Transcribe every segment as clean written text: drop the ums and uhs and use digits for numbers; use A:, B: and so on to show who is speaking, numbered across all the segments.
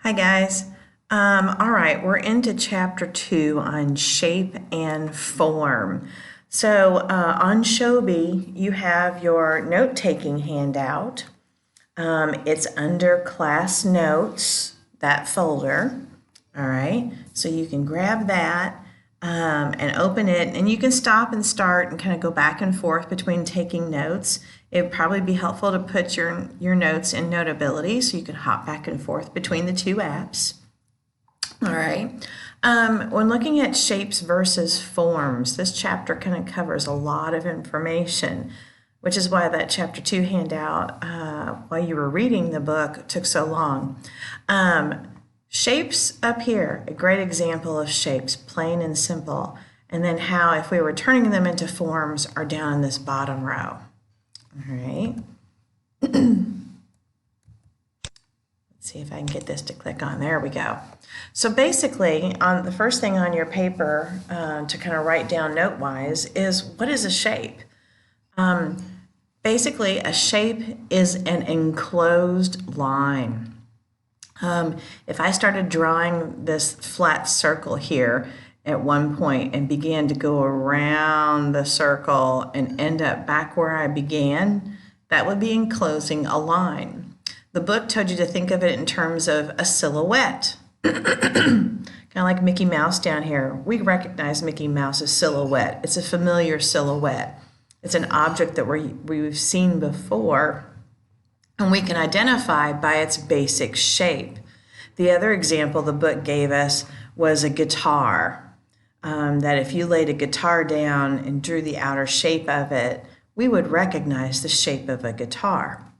A: Hi guys. All right, we're into chapter 2 on shape and form. So on Shobi, you have your note-taking handout. It's under class notes, that folder. All right, so you can grab that and open it, and you can stop and start and kind of go back and forth between taking notes. It would probably be helpful to put your notes in Notability so you can hop back and forth between the two apps. All right. When looking at shapes versus forms, this chapter kind of covers a lot of information, which is why that chapter 2 handout, while you were reading the book, took so long. Shapes up here, a great example of shapes, plain and simple. And then how, if we were turning them into forms, are down in this bottom row. All right. Let's see if I can get this to click on. There we go. So basically, on the first thing on your paper to kind of write down note-wise is, what is a shape? Basically, a shape is an enclosed line. If I started drawing this flat circle here at one point and began to go around the circle and end up back where I began, that would be enclosing a line. The book told you to think of it in terms of a silhouette. Kind of like Mickey Mouse down here. We recognize Mickey Mouse's silhouette. It's a familiar silhouette. It's an object that we've seen before, and we can identify by its basic shape. The other example the book gave us was a guitar, that if you laid a guitar down and drew the outer shape of it, we would recognize the shape of a guitar.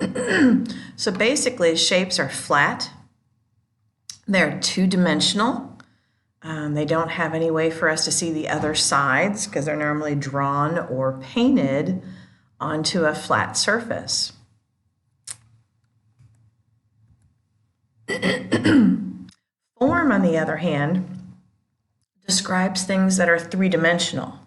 A: So basically, shapes are flat. They're two-dimensional. They don't have any way for us to see the other sides because they're normally drawn or painted onto a flat surface. Form, on the other hand, describes things that are three-dimensional.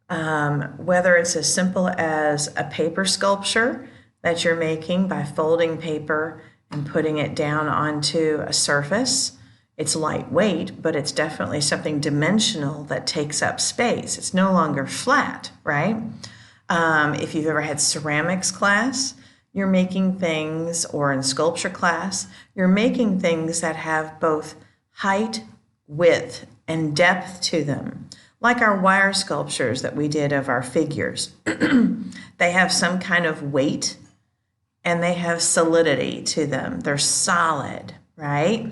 A: Whether it's as simple as a paper sculpture that you're making by folding paper and putting it down onto a surface. It's lightweight, but it's definitely something dimensional that takes up space. It's no longer flat, right? If you've ever had ceramics class, you're making things, or in sculpture class, you're making things that have both height, width, and depth to them. Like our wire sculptures that we did of our figures. They have some kind of weight and they have solidity to them. They're solid, right?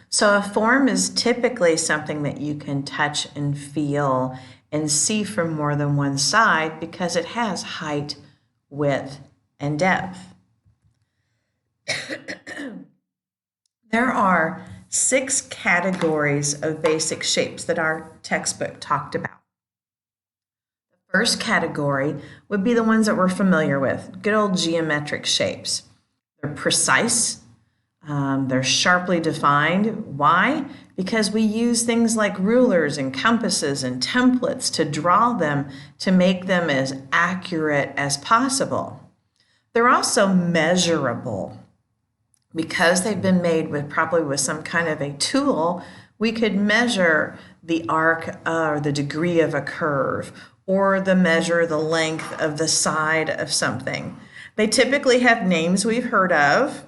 A: So a form is typically something that you can touch and feel and see from more than one side because it has height, width, and depth. There are 6 categories of basic shapes that our textbook talked about. The first category would be the ones that we're familiar with, good old geometric shapes. They're precise, they're sharply defined. Why? Because we use things like rulers and compasses and templates to draw them to make them as accurate as possible. They're also measurable. Because they've been made probably with some kind of a tool, we could measure the arc or the degree of a curve, or measure the length of the side of something. They typically have names we've heard of,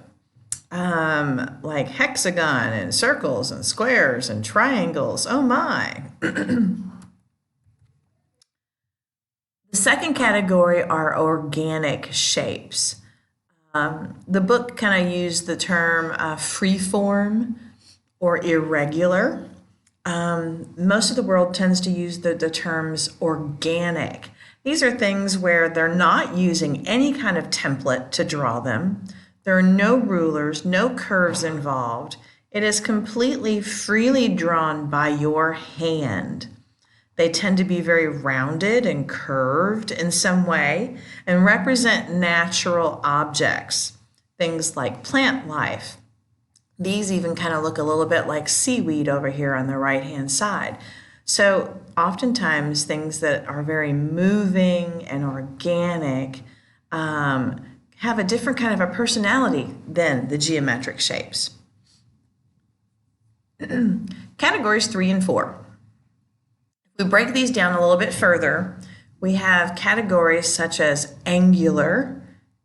A: like hexagon and circles and squares and triangles. Oh my. The second category are organic shapes. The book kind of used the term freeform or irregular. Most of the world tends to use the terms organic. These are things where they're not using any kind of template to draw them. There are no rulers, no curves involved. It is completely freely drawn by your hand. They tend to be very rounded and curved in some way and represent natural objects, things like plant life. These even kind of look a little bit like seaweed over here on the right-hand side. So oftentimes things that are very moving and organic have a different kind of a personality than the geometric shapes. Categories 3 and 4. If we break these down a little bit further, we have categories such as angular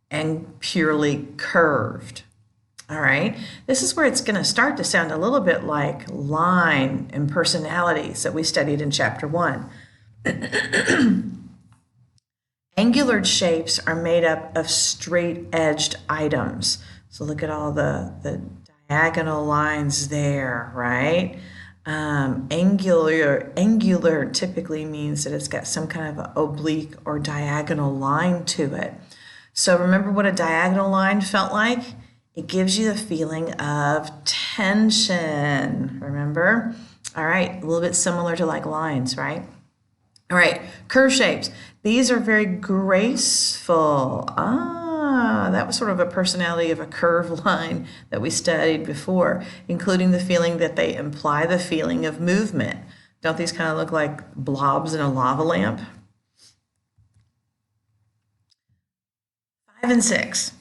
A: and purely curved. All right, this is where it's going to start to sound a little bit like line and personalities that we studied in chapter 1. Angular shapes are made up of straight-edged items. So look at all the diagonal lines there, right? Angular typically means that it's got some kind of oblique or diagonal line to it. So remember what a diagonal line felt like? It gives you the feeling of tension, remember? All right, a little bit similar to like lines, right? All right, curve shapes. These are very graceful. That was sort of a personality of a curved line that we studied before, including the feeling that they imply the feeling of movement. Don't these kind of look like blobs in a lava lamp? 5 and 6.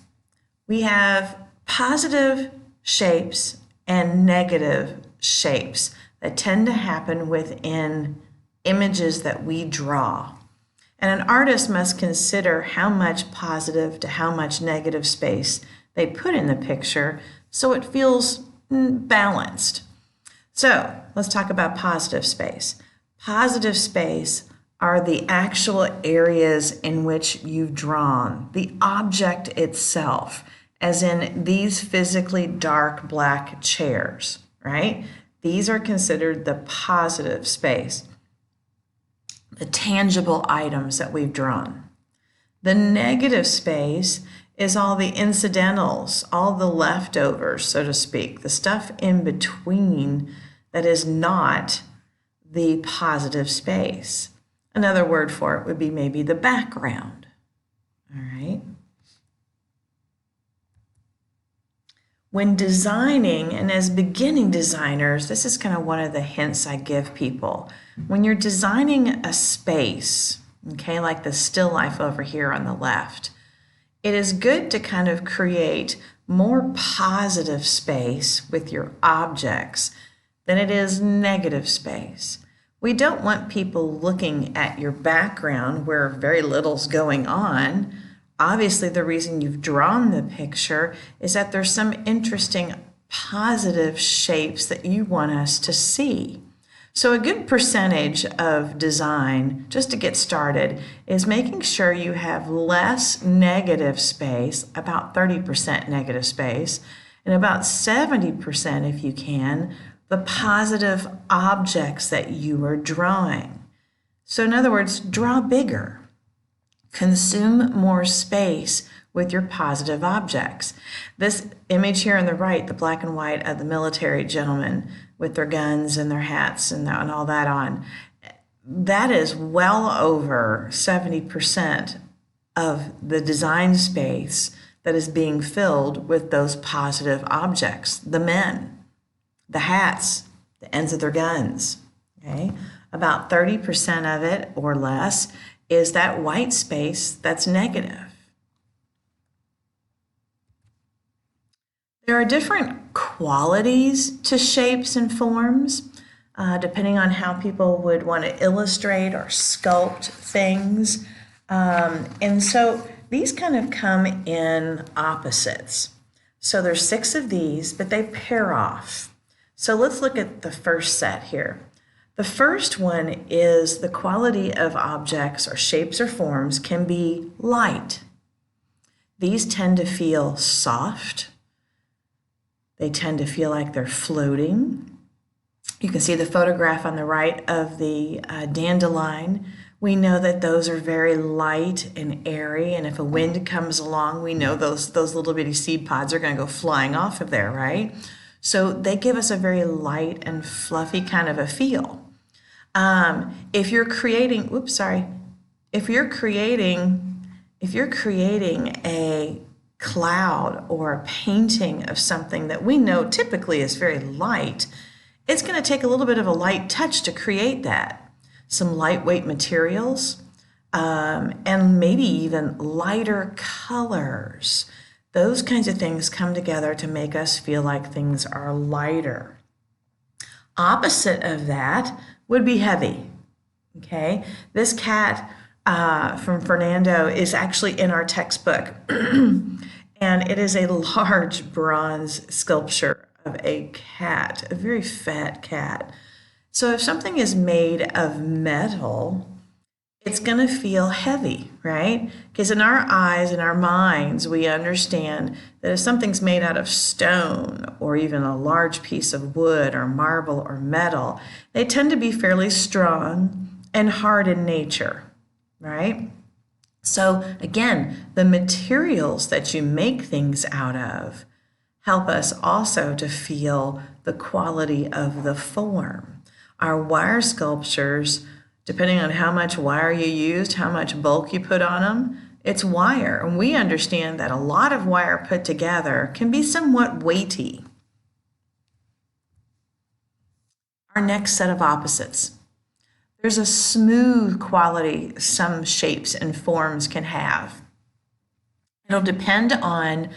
A: We have positive shapes and negative shapes that tend to happen within images that we draw. And an artist must consider how much positive to how much negative space they put in the picture so it feels balanced. So let's talk about positive space. Positive space are the actual areas in which you've drawn, the object itself, as in these physically dark black chairs, right? These are considered the positive space, the tangible items that we've drawn. The negative space is all the incidentals, all the leftovers, so to speak, the stuff in between that is not the positive space. Another word for it would be maybe the background, all right? When designing, and as beginning designers, this is kind of one of the hints I give people. When you're designing a space, okay, like the still life over here on the left, it is good to kind of create more positive space with your objects than it is negative space. We don't want people looking at your background where very little's going on. Obviously, the reason you've drawn the picture is that there's some interesting positive shapes that you want us to see. So a good percentage of design, just to get started, is making sure you have less negative space, about 30% negative space, and about 70%, if you can, the positive objects that you are drawing. So in other words, draw bigger. Consume more space with your positive objects. This image here on the right, the black and white of the military gentlemen with their guns and their hats and all that on, that is well over 70% of the design space that is being filled with those positive objects. The men, the hats, the ends of their guns, okay? About 30% of it or less is that white space that's negative. There are different qualities to shapes and forms, depending on how people would want to illustrate or sculpt things. And so these kind of come in opposites. So there's 6 of these, but they pair off. So let's look at the first set here. The first one is the quality of objects or shapes or forms can be light. These tend to feel soft. They tend to feel like they're floating. You can see the photograph on the right of the dandelion. We know that those are very light and airy, and if a wind comes along, we know those little bitty seed pods are going to go flying off of there, right? So they give us a very light and fluffy kind of a feel. If you're creating, if you're creating a cloud or a painting of something that we know typically is very light, it's going to take a little bit of a light touch to create that. Some lightweight materials, and maybe even lighter colors. Those kinds of things come together to make us feel like things are lighter. Opposite of that would be heavy. Okay, this cat from Fernando is actually in our textbook, and it is a large bronze sculpture of a cat, a very fat cat. So if something is made of metal, it's going to feel heavy, right? Because in our eyes, in our minds, we understand that if something's made out of stone or even a large piece of wood or marble or metal, they tend to be fairly strong and hard in nature, right? So again, the materials that you make things out of help us also to feel the quality of the form. Our wire sculptures, depending on how much wire you used, how much bulk you put on them, it's wire. And we understand that a lot of wire put together can be somewhat weighty. Our next set of opposites. There's a smooth quality some shapes and forms can have. It'll depend on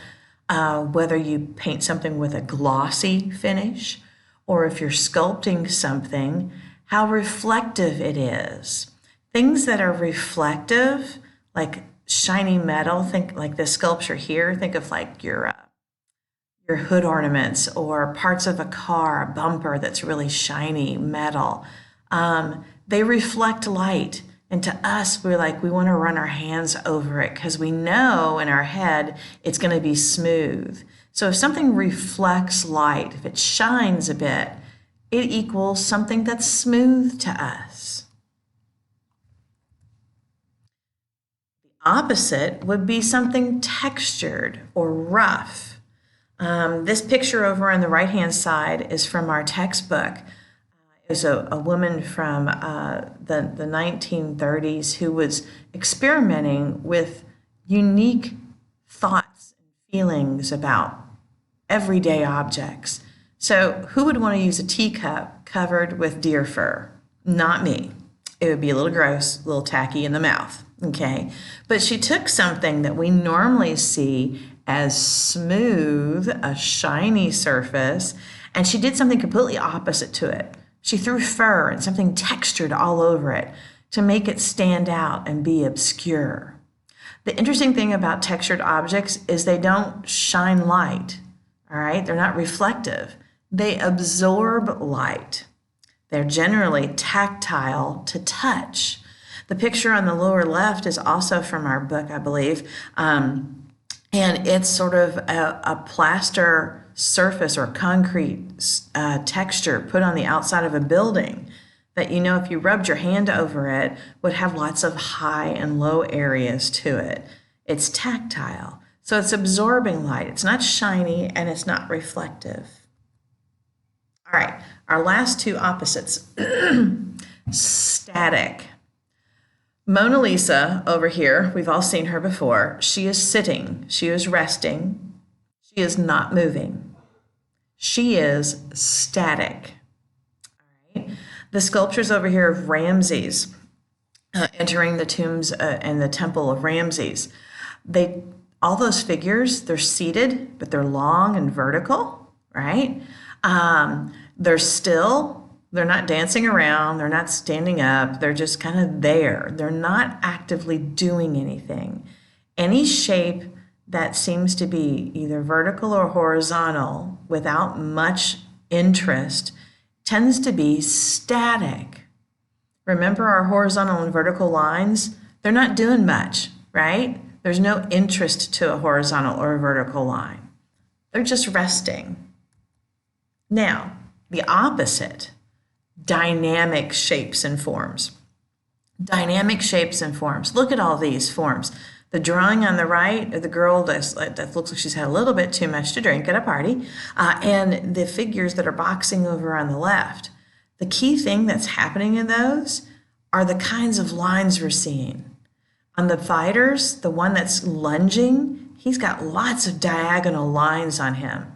A: whether you paint something with a glossy finish, or if you're sculpting something, how reflective it is. Things that are reflective, like shiny metal, think like this sculpture here, think of like your hood ornaments or parts of a car, a bumper that's really shiny metal. They reflect light. And to us, we want to run our hands over it because we know in our head it's going to be smooth. So if something reflects light, if it shines a bit, it equals something that's smooth to us. The opposite would be something textured or rough. This picture over on the right-hand side is from our textbook. It was a woman from the 1930s who was experimenting with unique thoughts and feelings about everyday objects. So who would want to use a teacup covered with deer fur? Not me. It would be a little gross, a little tacky in the mouth, okay? But she took something that we normally see as smooth, a shiny surface, and she did something completely opposite to it. She threw fur and something textured all over it to make it stand out and be obscure. The interesting thing about textured objects is they don't shine light, all right? They're not reflective. They absorb light. They're generally tactile to touch. The picture on the lower left is also from our book, I believe, and it's sort of a plaster surface or concrete texture put on the outside of a building that, you know, if you rubbed your hand over it, would have lots of high and low areas to it. It's tactile, so it's absorbing light. It's not shiny and it's not reflective. All right, our last two opposites. Static. Mona Lisa over here, we've all seen her before. She is sitting, she is resting, she is not moving. She is static. All right. The sculptures over here of Ramses entering the tombs and the temple of Ramses. All those figures, they're seated, but they're long and vertical, right? They're still, they're not dancing around, they're not standing up, they're just kind of there. They're not actively doing anything. Any shape that seems to be either vertical or horizontal without much interest tends to be static. Remember our horizontal and vertical lines? They're not doing much, right? There's no interest to a horizontal or a vertical line. They're just resting. Now, the opposite, dynamic shapes and forms. Dynamic shapes and forms. Look at all these forms. The drawing on the right of the girl that looks like she's had a little bit too much to drink at a party, and the figures that are boxing over on the left. The key thing that's happening in those are the kinds of lines we're seeing. On the fighters, the one that's lunging, he's got lots of diagonal lines on him.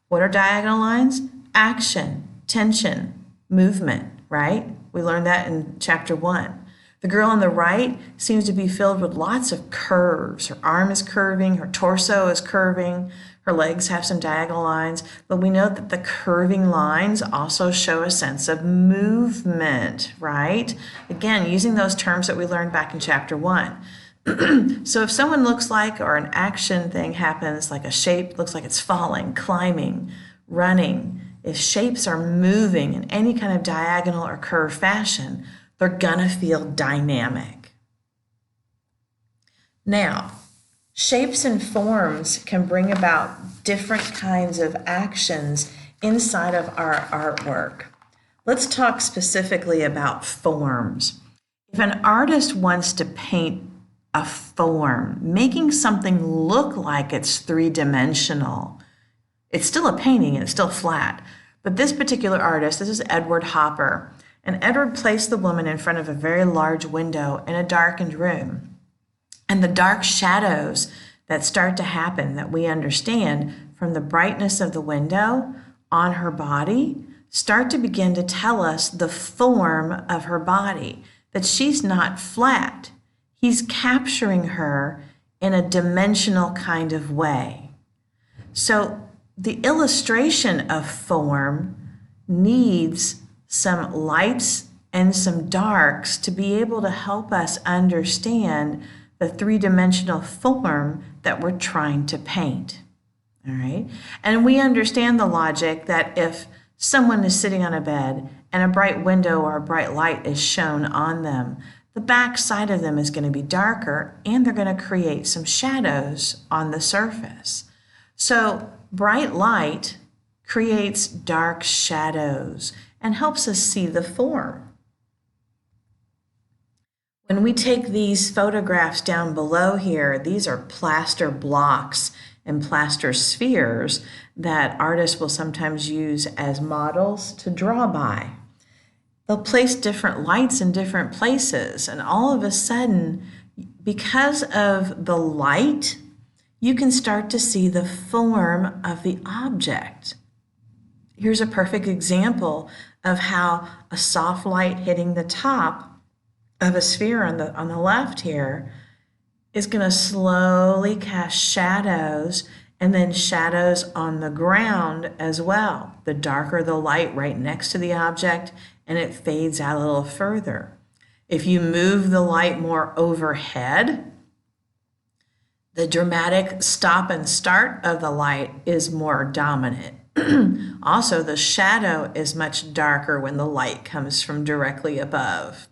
A: What are diagonal lines? Action, tension, movement, right? We learned that in chapter 1. The girl on the right seems to be filled with lots of curves. Her arm is curving, her torso is curving, her legs have some diagonal lines, but we know that the curving lines also show a sense of movement, right? Again, using those terms that we learned back in chapter 1. So if someone looks like, or an action thing happens, like a shape looks like it's falling, climbing, running, if shapes are moving in any kind of diagonal or curved fashion, they're gonna feel dynamic. Now, shapes and forms can bring about different kinds of actions inside of our artwork. Let's talk specifically about forms. If an artist wants to paint a form, making something look like it's three-dimensional, it's still a painting and it's still flat. But this particular artist, this is Edward Hopper, and Edward placed the woman in front of a very large window in a darkened room. And the dark shadows that start to happen, that we understand from the brightness of the window on her body, start to begin to tell us the form of her body, that she's not flat. He's capturing her in a dimensional kind of way. So the illustration of form needs some lights and some darks to be able to help us understand the three-dimensional form that we're trying to paint. All right? And we understand the logic that if someone is sitting on a bed and a bright window or a bright light is shown on them, the back side of them is going to be darker and they're going to create some shadows on the surface. So bright light creates dark shadows and helps us see the form. When we take these photographs down below here, these are plaster blocks and plaster spheres that artists will sometimes use as models to draw by. They'll place different lights in different places, and all of a sudden, because of the light, you can start to see the form of the object. Here's a perfect example of how a soft light hitting the top of a sphere on the left here is going to slowly cast shadows, and then shadows on the ground as well. The darker the light right next to the object, and it fades out a little further. If you move the light more overhead, the dramatic stop and start of the light is more dominant. Also, the shadow is much darker when the light comes from directly above.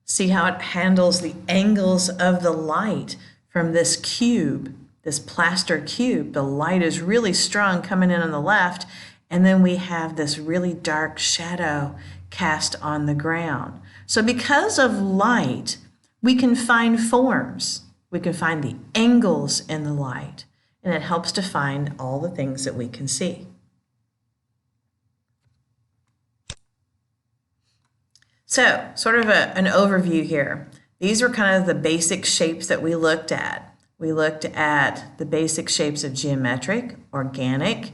A: See how it handles the angles of the light from this cube, this plaster cube. The light is really strong coming in on the left, and then we have this really dark shadow cast on the ground. So because of light, we can find forms. We can find the angles in the light, and it helps to find all the things that we can see. So, sort of an overview here. These were kind of the basic shapes that we looked at. We looked at the basic shapes of geometric, organic,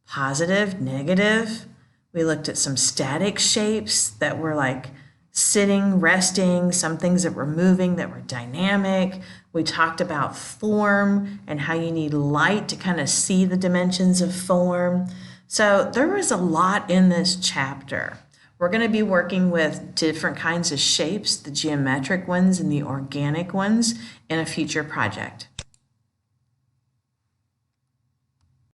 A: positive, negative. We looked at some static shapes that were like sitting, resting, some things that were moving, that were dynamic. We talked about form and how you need light to kind of see the dimensions of form. So there was a lot in this chapter. We're going to be working with different kinds of shapes, the geometric ones and the organic ones, in a future project.